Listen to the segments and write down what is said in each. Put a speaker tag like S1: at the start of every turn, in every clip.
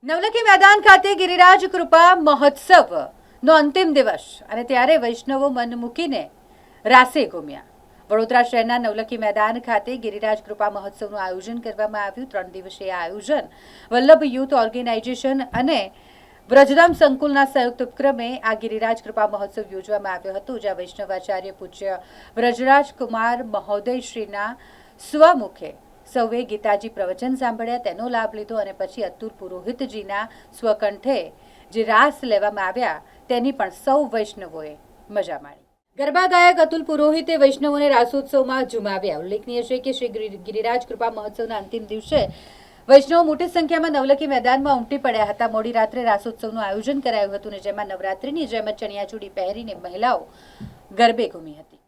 S1: નવલખી મેદાન ખાતે ગિરિરાજ કૃપા મહોત્સવનો અંતિમ દિવસ અને ત્યારે વૈષ્ણવો મન મૂકીને રાસે ઘૂમ્યા। વડોદરા શહેરના નવલખી મેદાન ખાતે ગિરિરાજ કૃપા મહોત્સવનું આયોજન કરવામાં આવ્યું। 3 દિવસીય આયોજન વલ્લભ યુથ ઓર્ગેનાઇઝેશન અને વ્રજધામ સંકુલના સંયુક્ત ઉપક્રમે આ ગિરિરાજ કૃપા મહોત્સવ યોજવામાં આવ્યો હતો, જ્યાં વૈષ્ણવાચાર્ય પૂજ્ય વ્રજરાજ કુમાર મહોદય શ્રીના સ્વમુખે સૌએ ગીતાજી પ્રવચન સાંભળ્યા, તેનો લાભ લીધો અને પછી અતુલ પુરોહિતજીના સ્વકંઠે જે રાસ લેવામાં આવ્યા તેની પણ સૌ વૈષ્ણવોએ મજા માણી। ગરબા ગાયક અતુલ પુરોહિતે વૈષ્ણવોને રાસોત્સવમાં ઝુમાવ્યા। ઉલ્લેખનીય છે કે શ્રી ગિરિરાજ કૃપા મહોત્સવના અંતિમ દિવસે વૈષ્ણવો મોટી સંખ્યામાં નવલખી મેદાનમાં ઉમટી પડ્યા હતા। મોડી રાત્રે રાસોત્સવનું આયોજન કરાયું હતું અને જેમાં નવરાત્રિની જેમ ચણિયાચોળી પહેરીને મહિલાઓ ગરબે ઘૂમી હતી।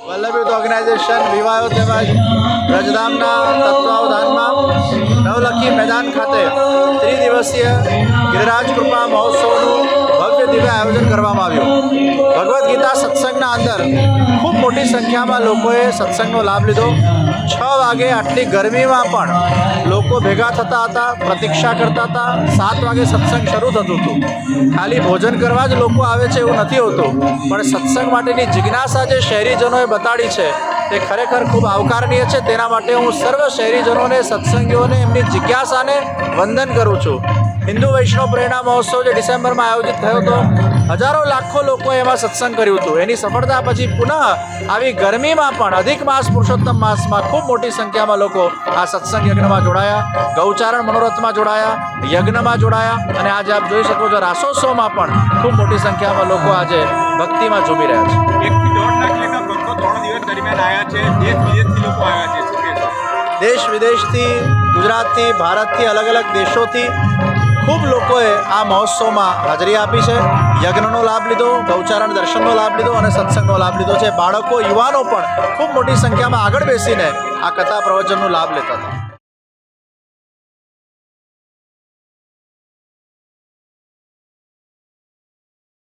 S2: વલ્લભ યુથ ઓર્ગેનાઇઝેશન વિવાહો તેમજ વ્રજધામના તત્વાવધાનમાં નવલખી મેદાન ખાતે ત્રિદિવસીય ગિરિરાજ કૃપા મહોત્સવનું ભવ્ય દિવ્ય આયોજન કરવામાં આવ્યું। ભગવદ્ ગીતા સત્સંગના અંદર ખૂબ મોટી સંખ્યામાં લોકોએ સત્સંગનો લાભ લીધો। 6 વાગે આટલી ગરમીમાં પણ લોકો ભેગા થતા હતા, પ્રતીક્ષા કરતા હતા। 7 વાગે સત્સંગ શરૂ થતું હતું। ખાલી ભોજન કરવા જ લોકો આવે છે એવું નથી હોતું, પણ સત્સંગ માટેની જિજ્ઞાસા જે શહેરીજનોએ બતાડી છે તે ખરેખર ખૂબ આવકારનીય છે। તેના માટે હું સર્વ શહેરીજનોને, સત્સંગીઓને એમની જિજ્ઞાસાને વંદન કરું છું। હિન્દુ વૈષ્ણવ પ્રેરણા મહોત્સવ જે ડિસેમ્બરમાં આયોજિત થયો હતો, હજારો લાખો લોકોએ એમાં સત્સંગ કર્યું હતું। એની સફળતા પછી પુનઃ આવી ગરમીમાં પણ અધિક માસ પુરુષોત્તમ માસમાં ખૂબ મોટી સંખ્યામાં લોકો આ સત્સંગ યજ્ઞમાં જોડાયા, ગૌચારણ મનોરથમાં જોડાયા, યજ્ઞમાં જોડાયા અને આજે આપ જોઈ શકો છો રાસોત્સવમાં પણ ખૂબ મોટી સંખ્યામાં લોકો આજે ભક્તિમાં ઝૂમી રહ્યા છે।
S3: 1 થી 1.5 લાખ લેખા ભક્તો 3 દિવસ દરમિયાન આવ્યા છે। દેશ વિદેશથી લોકો આવ્યા છે। શું કહેશો?
S2: દેશ વિદેશથી, ગુજરાતથી, ભારતથી, અલગ અલગ દેશોથી ખૂબ લોકોએ આ મહોત્સવમાં હાજરી આપી છે, યજ્ઞનો લાભ લીધો, ગૌચારણ દર્શનનો લાભ લીધો અને સત્સંગનો લાભ લીધો છે। બાળકો, યુવાનો પણ ખૂબ મોટી સંખ્યામાં આગળ બેસીને આ કથા પ્રવચનનો લાભ લેતા હતા।